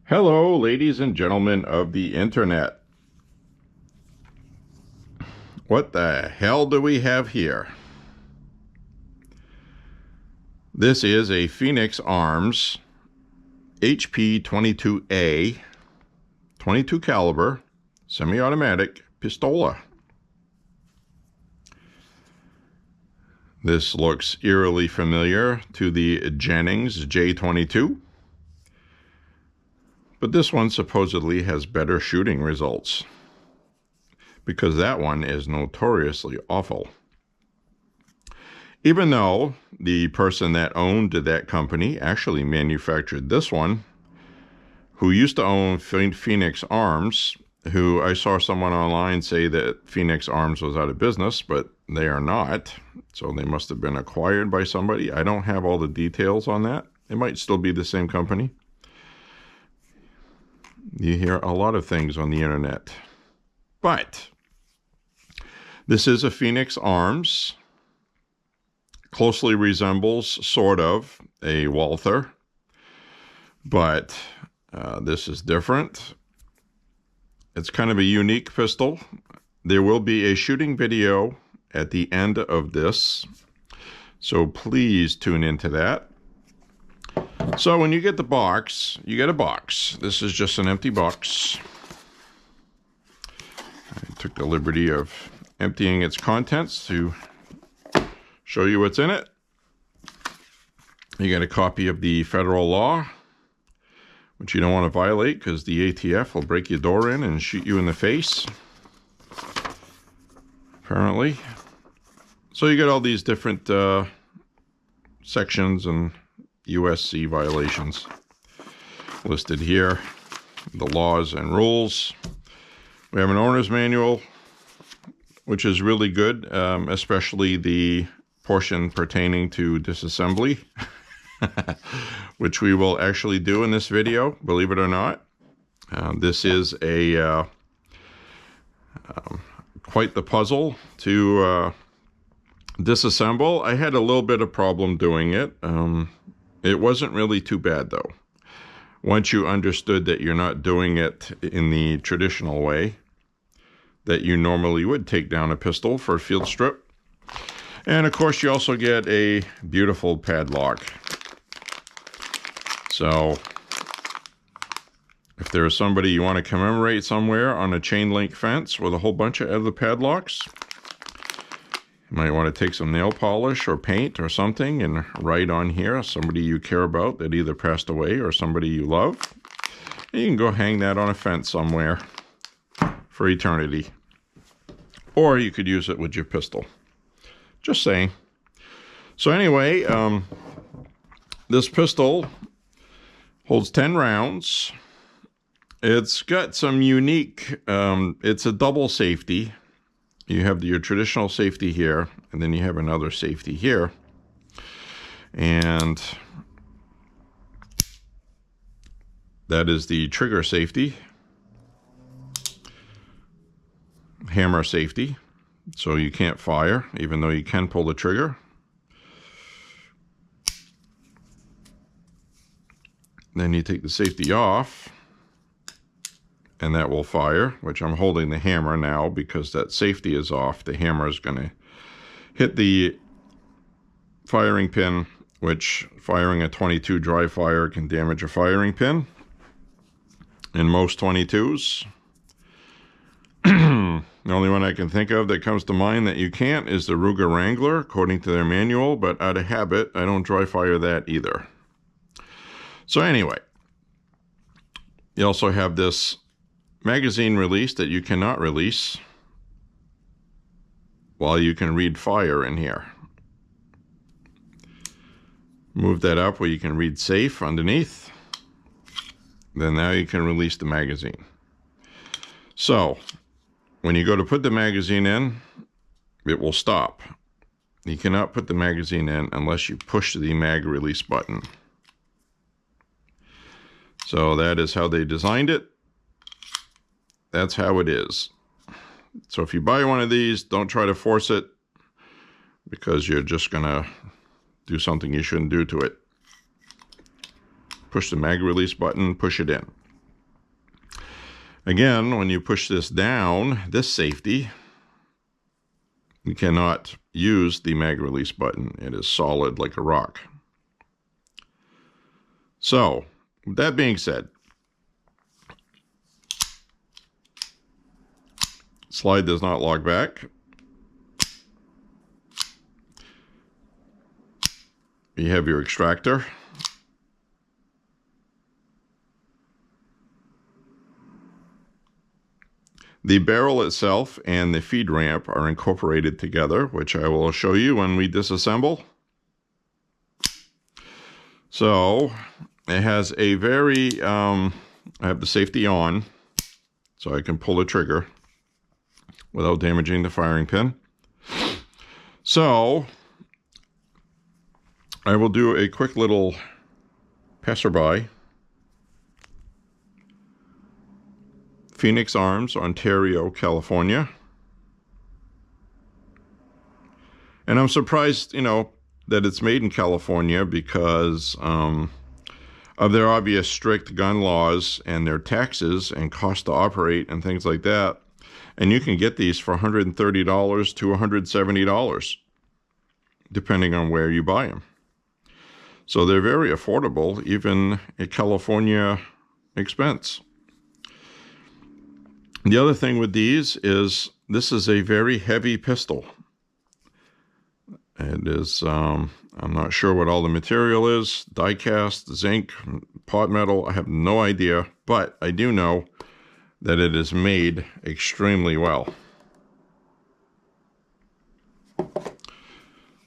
Hello, ladies and gentlemen of the internet. What the hell do we have here? This is a Phoenix Arms HP22A 22 caliber semi-automatic pistola. This looks eerily familiar to the Jennings J22, but this one supposedly has better shooting results, because that one is notoriously awful. Even though the person that owned that company actually manufactured this one, who used to own Phoenix Arms, who I saw someone online say that Phoenix Arms was out of business, but they are not. So they must have been acquired by somebody. I don't have all the details on that. It might still be the same company. You hear a lot of things on the internet. But this is a Phoenix Arms. Closely resembles, sort of, a Walther. But this is different. It's kind of a unique pistol. There will be a shooting video at the end of this, so please tune into that. So when you get the box, you get a box. This is just an empty box. I took the liberty of emptying its contents to show you what's in it. You get a copy of the federal law, which you don't want to violate because the ATF will break your door in and shoot you in the face, apparently. So you get all these different sections and USC violations listed here, the laws and rules. We have an owner's manual, which is really good, especially the portion pertaining to disassembly, which we will actually do in this video, believe it or not. This is a quite the puzzle to disassemble. I had a little bit of problem doing it. It wasn't really too bad though. Once you understood that you're not doing it in the traditional way that you normally would take down a pistol for a field strip. And of course you also get a beautiful padlock. So if there's somebody you want to commemorate somewhere on a chain link fence with a whole bunch of other padlocks, you might want to take some nail polish or paint or something and write on here somebody you care about that either passed away or somebody you love. And you can go hang that on a fence somewhere for eternity. Or you could use it with your pistol. Just saying. So anyway, this pistol holds 10 rounds. It's got some unique, it's a double safety. You have your traditional safety here, and then you have another safety here. And that is the trigger safety, hammer safety. So you can't fire, even though you can pull the trigger. Then you take the safety off, and that will fire, which I'm holding the hammer now because that safety is off. The hammer is going to hit the firing pin, which firing a 22 dry fire can damage a firing pin in most 22s. The only one I can think of that comes to mind that you can't is the Ruger Wrangler, according to their manual, but out of habit, I don't dry fire that either. So anyway, you also have this magazine release that you cannot release while you can read fire in here. Move that up where you can read safe underneath. Then now you can release the magazine. So when you go to put the magazine in, it will stop. You cannot put the magazine in unless you push the mag release button. So that is how they designed it. That's how it is. So if you buy one of these, don't try to force it, because you're just gonna do something you shouldn't do to it. Push the mag release button, push it in. Again, when you push this down, this safety, you cannot use the mag release button. It is solid like a rock. So, with that being said, slide does not lock back. You have your extractor. The barrel itself and the feed ramp are incorporated together, which I will show you when we disassemble. So it has a very, I have the safety on, so I can pull the trigger without damaging the firing pin. So I will do a quick little passerby. Phoenix Arms, Ontario, California. And I'm surprised, that it's made in California because of their obvious strict gun laws and their taxes and cost to operate and things like that. And you can get these for $130 to $170, depending on where you buy them. So they're very affordable, even at California expense. The other thing with these is this is a very heavy pistol. It is, I'm not sure what all the material is, die cast, zinc, pot metal, I have no idea, but I do know that it is made extremely well.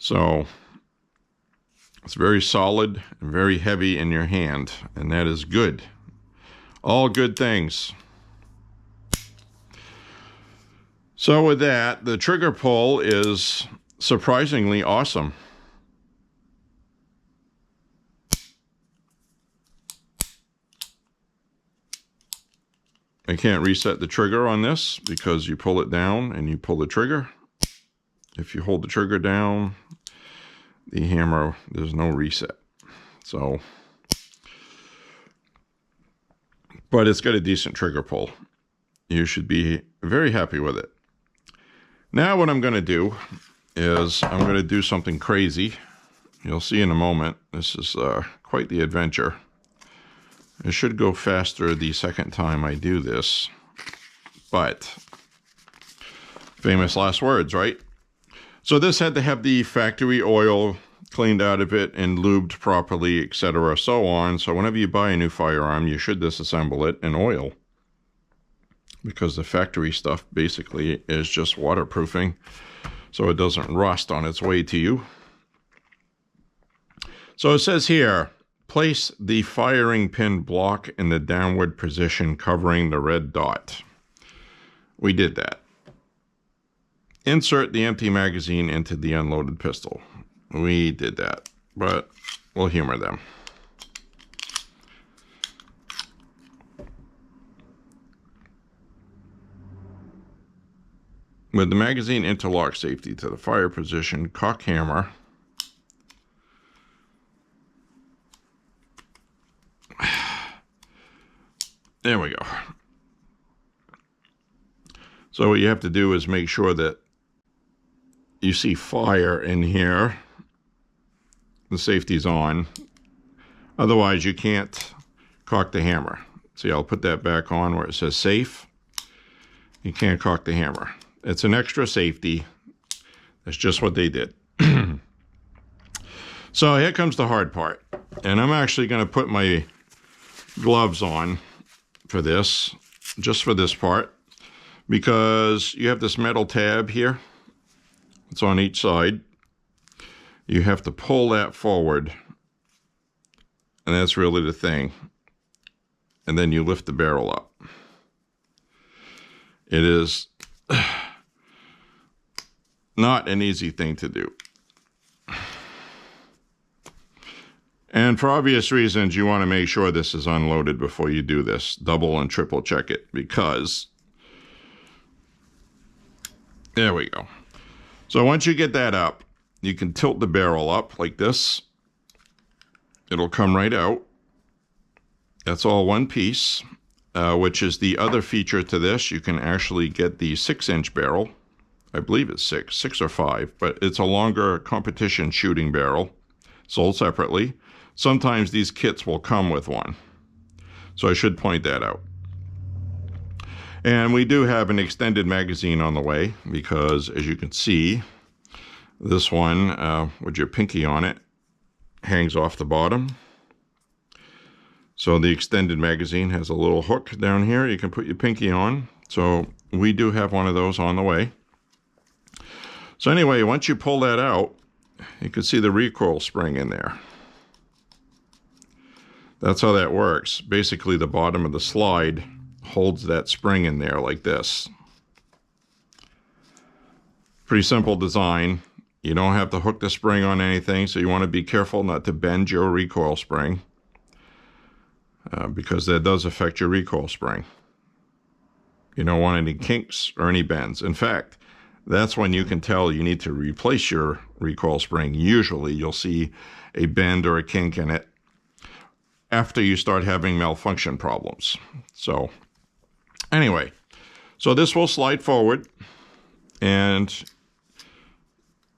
So it's very solid and very heavy in your hand, and that is good. All good things. So with that, the trigger pull is surprisingly awesome. I can't reset the trigger on this because you pull it down and you pull the trigger. If you hold the trigger down, the hammer, there's no reset. So, but it's got a decent trigger pull. You should be very happy with it. Now what I'm going to do is I'm going to do something crazy. You'll see in a moment. This is quite the adventure. It should go faster the second time I do this. But, famous last words, right? So this had to have the factory oil cleaned out of it and lubed properly, etc., so on. So whenever you buy a new firearm, you should disassemble it in oil, because the factory stuff basically is just waterproofing, so it doesn't rust on its way to you. So it says here, place the firing pin block in the downward position covering the red dot. We did that. Insert the empty magazine into the unloaded pistol. We did that, but we'll humor them. With the magazine interlock safety to the fire position, cock hammer. There we go. So what you have to do is make sure that you see fire in here. The safety's on. Otherwise, you can't cock the hammer. See, I'll put that back on where it says safe. You can't cock the hammer. It's an extra safety. That's just what they did. So here comes the hard part. And I'm actually going to put my gloves on for this, just for this part, because you have this metal tab here. It's on each side. You have to pull that forward, and that's really the thing. And then you lift the barrel up. It is not an easy thing to do. And for obvious reasons, you want to make sure this is unloaded before you do this. Double and triple check it, because there we go. So once you get that up, you can tilt the barrel up like this. It'll come right out. That's all one piece. which is the other feature to this. You can actually get the 6-inch barrel. I believe it's 6 or 5, but it's a longer competition shooting barrel, sold separately. Sometimes these kits will come with one, so I should point that out. And we do have an extended magazine on the way because, as you can see, this one with your pinky on it hangs off the bottom. So the extended magazine has a little hook down here you can put your pinky on. So we do have one of those on the way. So anyway, once you pull that out, you can see the recoil spring in there. That's how that works. Basically, the bottom of the slide holds that spring in there like this. Pretty simple design. You don't have to hook the spring on anything, so you want to be careful not to bend your recoil spring because that does affect your recoil spring. You don't want any kinks or any bends. In fact, that's when you can tell you need to replace your recoil spring. Usually you'll see a bend or a kink in it after you start having malfunction problems. So anyway, so this will slide forward, and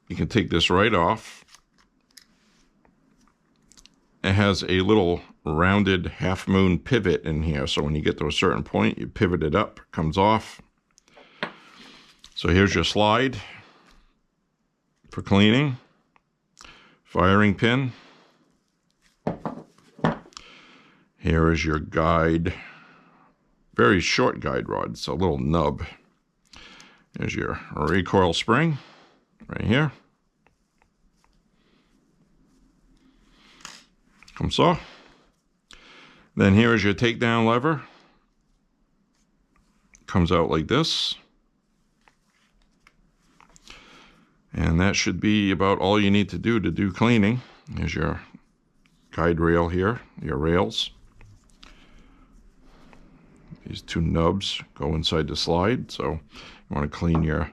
you can take this right off. It has a little rounded half moon pivot in here, so when you get to a certain point, you pivot it up, comes off. So here's your slide for cleaning, firing pin. Here is your guide, very short guide rod. It's a little nub. There's your recoil spring right here. Comes off. Then here is your takedown lever. Comes out like this. And that should be about all you need to do cleaning. There's your guide rail here, your rails. These two nubs go inside the slide, so you want to clean your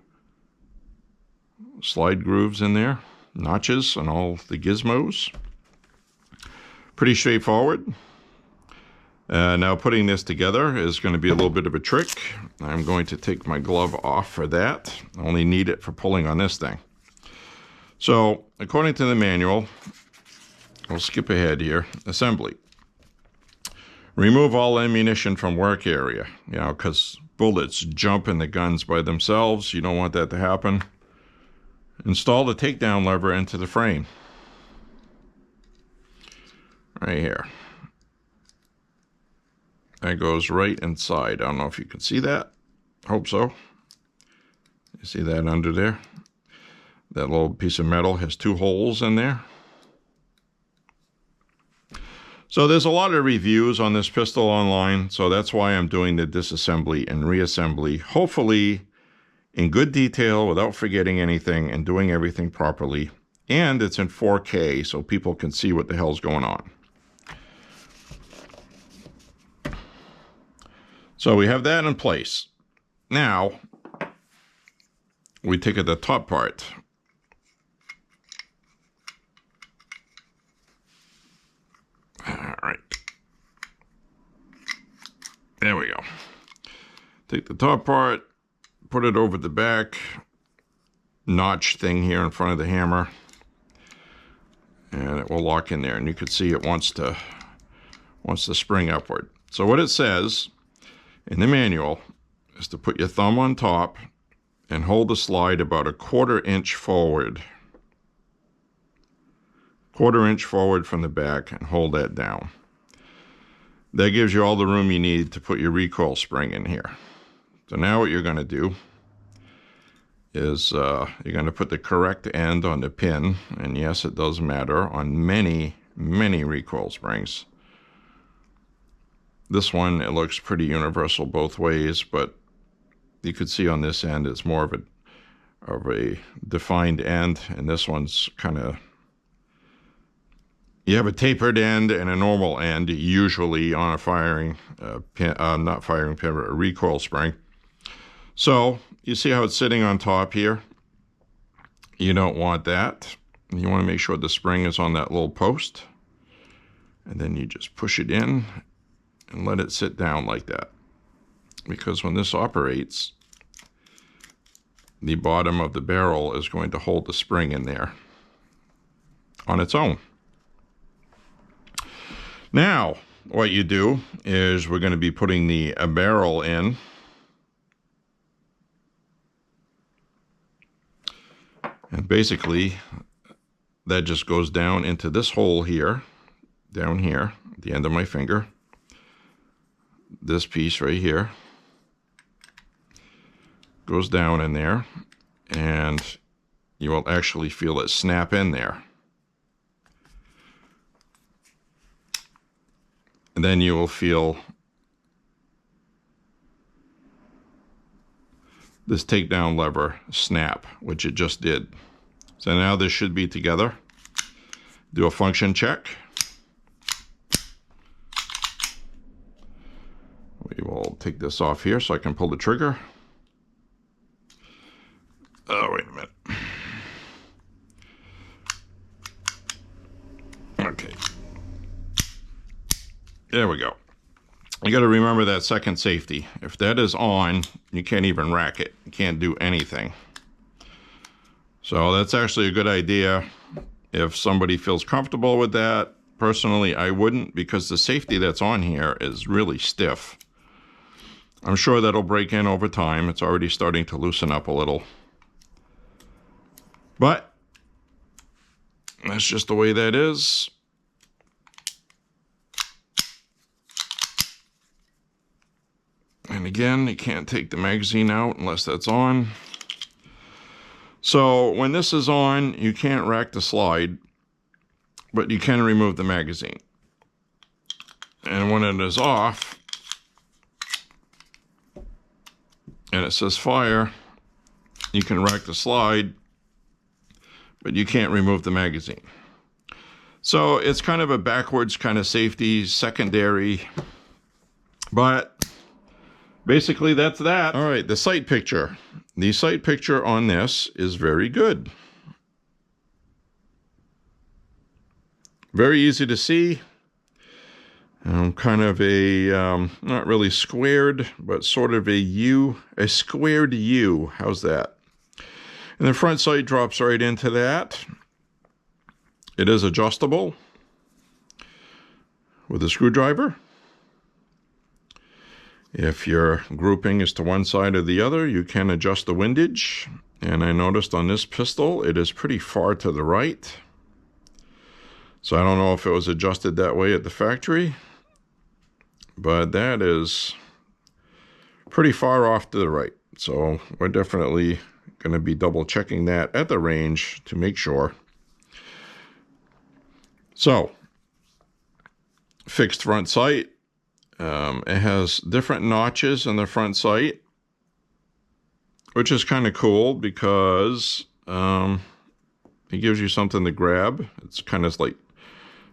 slide grooves in there, notches and all the gizmos. Pretty straightforward. Now putting this together is going to be a little bit of a trick. I'm going to take my glove off for that. I only need it for pulling on this thing. So, according to the manual, we'll skip ahead here. Assembly. Remove all ammunition from work area, because bullets jump in the guns by themselves. You don't want that to happen. Install the takedown lever into the frame. Right here. That goes right inside. I don't know if you can see that. Hope so. You see that under there? That little piece of metal has 2 holes in there. So there's a lot of reviews on this pistol online, so that's why I'm doing the disassembly and reassembly, hopefully in good detail without forgetting anything and doing everything properly. And it's in 4K so people can see what the hell's going on. So we have that in place. Now, we take at the top part. All right. There we go. Take the top part, put it over the back notch thing here in front of the hammer, and it will lock in there. And you can see it wants to spring upward. So what it says in the manual is to put your thumb on top and hold the slide about 1/4 inch forward. 1/4 inch forward from the back and hold that down. That gives you all the room you need to put your recoil spring in here. So now what you're going to do is you're going to put the correct end on the pin. And yes, it does matter on many, many recoil springs. This one, it looks pretty universal both ways, but you could see on this end it's more of a defined end, and this one's kind of, you have a tapered end and a normal end, usually on a firing pin, not firing pin, but a recoil spring. So you see how it's sitting on top here? You don't want that. You want to make sure the spring is on that little post, and then you just push it in and let it sit down like that. Because when this operates, the bottom of the barrel is going to hold the spring in there on its own. Now, what you do is we're going to be putting the barrel in. And basically, that just goes down into this hole here, down here, at the end of my finger. This piece right here goes down in there, and you will actually feel it snap in there. And then you will feel this takedown lever snap, which it just did. So now this should be together. Do a function check. We will take this off here so I can pull the trigger. Oh, wait a minute. Okay. There we go. You got to remember that second safety. If that is on, you can't even rack it. You can't do anything. So that's actually a good idea if somebody feels comfortable with that. Personally, I wouldn't, because the safety that's on here is really stiff. I'm sure that'll break in over time. It's already starting to loosen up a little. But that's just the way that is. And again, you can't take the magazine out unless that's on. So when this is on, you can't rack the slide, but you can remove the magazine. And when it is off, and it says fire, you can rack the slide, but you can't remove the magazine. So it's kind of a backwards kind of safety, secondary, but basically that's that. All right, the sight picture. The sight picture on this is very good. Very easy to see. Kind of a, not really squared, but sort of a U, a squared U. How's that? And the front sight drops right into that. It is adjustable with a screwdriver. If your grouping is to one side or the other, you can adjust the windage. And I noticed on this pistol, it is pretty far to the right. So I don't know if it was adjusted that way at the factory, but that is pretty far off to the right. So we're definitely going to be double checking that at the range to make sure. So, fixed front sight. It has different notches in the front sight, which is kind of cool because it gives you something to grab. It's kind of like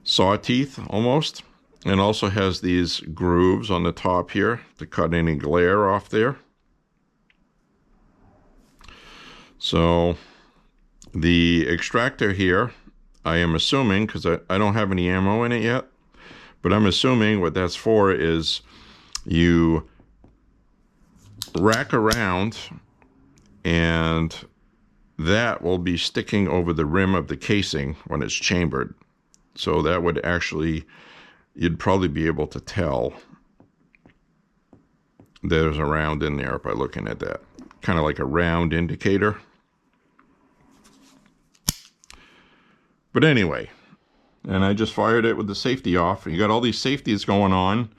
saw teeth almost. And also has these grooves on the top here to cut any glare off there. So the extractor here, I am assuming, because I don't have any ammo in it yet, but I'm assuming what that's for is you rack around and that will be sticking over the rim of the casing when it's chambered. So that would actually, you'd probably be able to tell there's a round in there by looking at that. Kind of like a round indicator. But anyway, and I just fired it with the safety off. You got all these safeties going on.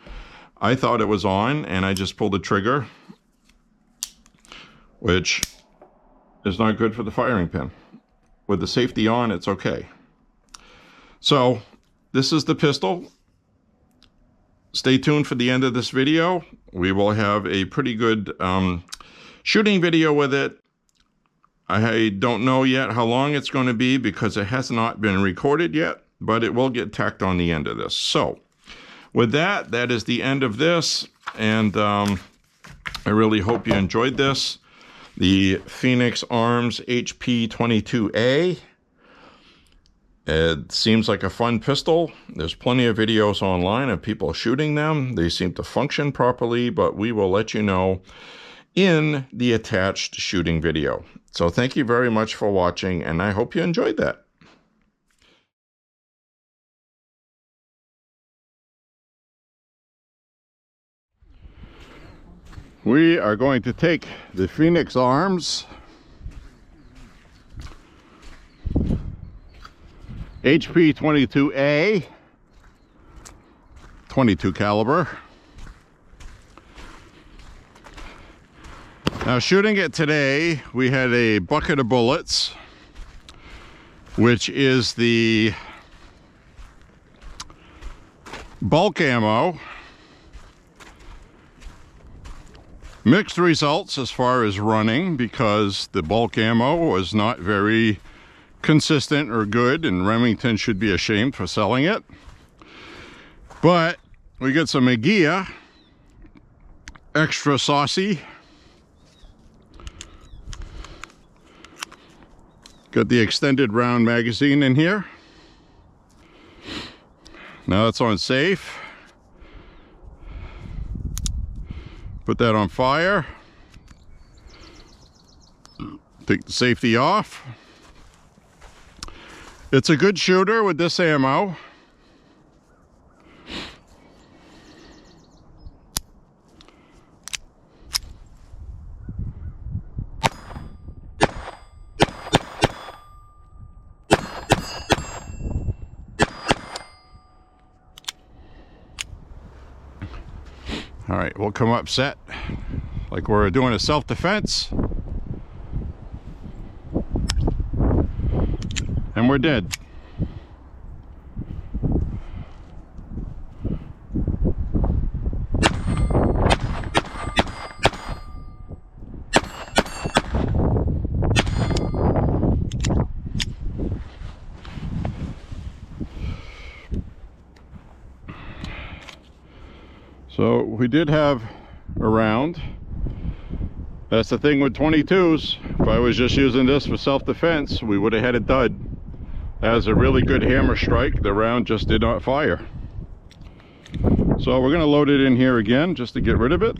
I thought it was on, and I just pulled the trigger, which is not good for the firing pin. With the safety on, it's okay. So, this is the pistol. Stay tuned for the end of this video. We will have a pretty good shooting video with it. I don't know yet how long it's going to be because it has not been recorded yet, but it will get tacked on the end of this. So, with that, that is the end of this, and I really hope you enjoyed this. The Phoenix Arms HP22A. It seems like a fun pistol. There's plenty of videos online of people shooting them. They seem to function properly, but we will let you know in the attached shooting video. So thank you very much for watching, and I hope you enjoyed that. We are going to take the Phoenix Arms HP22A 22 caliber. Now, shooting it today, we had a bucket of bullets, which is the bulk ammo. Mixed results as far as running, because the bulk ammo was not very consistent or good, and Remington should be ashamed for selling it. But we get some Agia extra saucy. Got the extended round magazine in here. Now that's on safe. Put that on fire. Take the safety off. It's a good shooter with this ammo. All right, we'll come up set like we're doing a self-defense. And we're dead. So we did have a round. That's the thing with 22s. If I was just using this for self-defense, we would have had a dud. That was a really good hammer strike. The round just did not fire. So we're going to load it in here again just to get rid of it.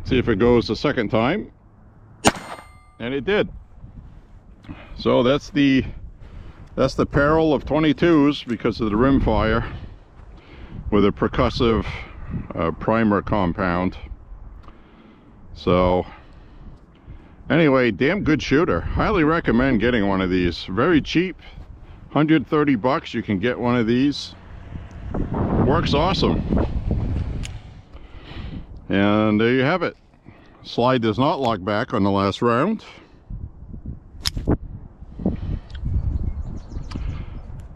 See if it goes the second time. And it did. So that's the peril of 22s because of the rim fire with a percussive primer compound. So anyway, damn good shooter. Highly recommend getting one of these. Very cheap, 130 bucks. You can get one of these. Works awesome. And there you have it. Slide does not lock back on the last round.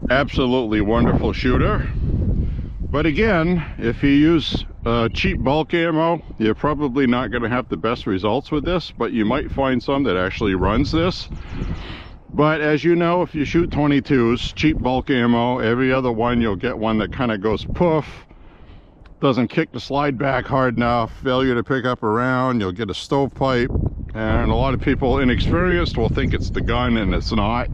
Absolutely wonderful shooter. But again, if you use cheap bulk ammo, you're probably not going to have the best results with this, but you might find some that actually runs this. But as you know, if you shoot 22s, cheap bulk ammo, every other one you'll get one that kind of goes poof, doesn't kick the slide back hard enough, failure to pick up a round, you'll get a stovepipe, and a lot of people inexperienced will think it's the gun, and it's not.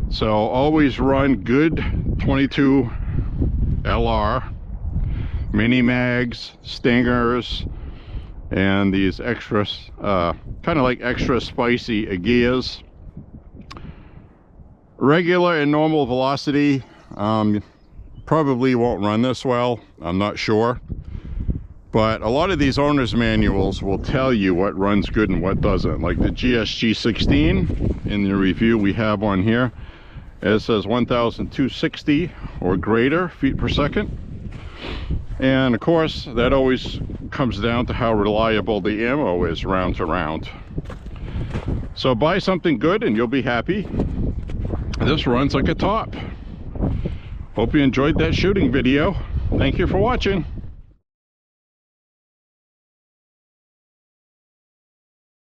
So always run good 22lr, mini mags, stingers, and these extra, kind of like extra spicy Agias. Regular and normal velocity, probably won't run this well, I'm not sure. But a lot of these owner's manuals will tell you what runs good and what doesn't. Like the GSG-16 in the review we have on here, it says 1,260 or greater feet per second. And of course, that always comes down to how reliable the ammo is round to round. So buy something good and you'll be happy. This runs like a top. Hope you enjoyed that shooting video. Thank you for watching.